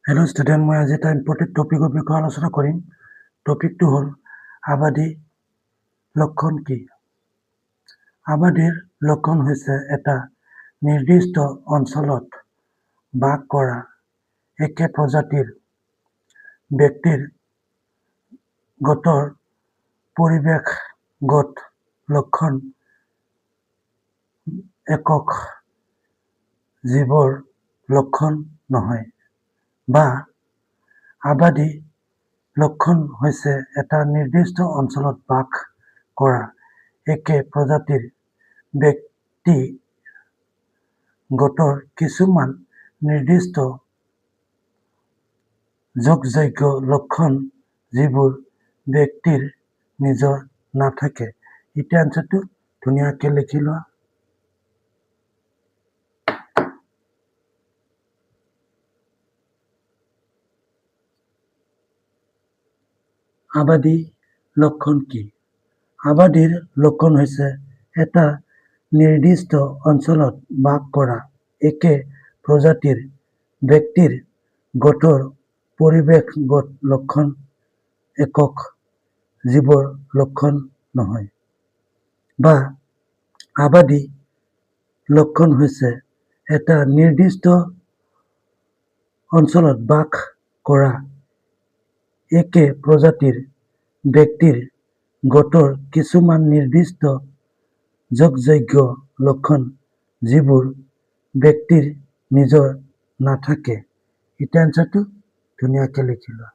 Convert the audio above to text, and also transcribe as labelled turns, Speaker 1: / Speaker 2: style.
Speaker 1: Hello' student, মই আজি এটা ইম্পৰ্টেণ্ট টপিকৰ বিষয়ে আলোচনা কৰিম। টপিকটো হ'ল আবাদী লক্ষণ কি? আবাদীৰ লক্ষণ হৈছে এটা নিৰ্দিষ্ট অঞ্চলত বাস কৰা একে প্ৰজাতিৰ ব্যক্তিৰ গতৰ পৰিৱেশগত লক্ষণ একক জীৱৰ লক্ষণ নহয়। বা আবাদী লক্ষণ হৈছে এটা নিৰ্দিষ্ট অঞ্চলত বাস কৰা একে প্ৰজাতিৰ ব্যক্তি গোটৰ কিছুমান নিৰ্দিষ্ট যোগযোগ্য লক্ষণ যিবোৰ ব্যক্তিৰ নিজৰ নাথাকে। এতিয়া আনচাৰটো ধুনীয়াকৈ লিখি লোৱা। আবাদী লক্ষণ কি? আবাদীৰ লক্ষণ হৈছে এটা নিৰ্দিষ্ট অঞ্চলত বাস কৰা একে প্ৰজাতিৰ ব্যক্তিৰ গোটৰ পৰিৱেশগত লক্ষণ একক জীৱৰ লক্ষণ নহয়। বা আবাদী লক্ষণ হৈছে এটা নিৰ্দিষ্ট অঞ্চলত বাস কৰা একে প্ৰজাতিৰ ব্যক্তিৰ গোটৰ কিছুমান নিৰ্দিষ্ট যোগযোগ্য লক্ষণ যিবোৰ ব্যক্তিৰ নিজৰ নাথাকে। এতিয়া আনচাৰটো ধুনীয়াকৈ লিখি লোৱা।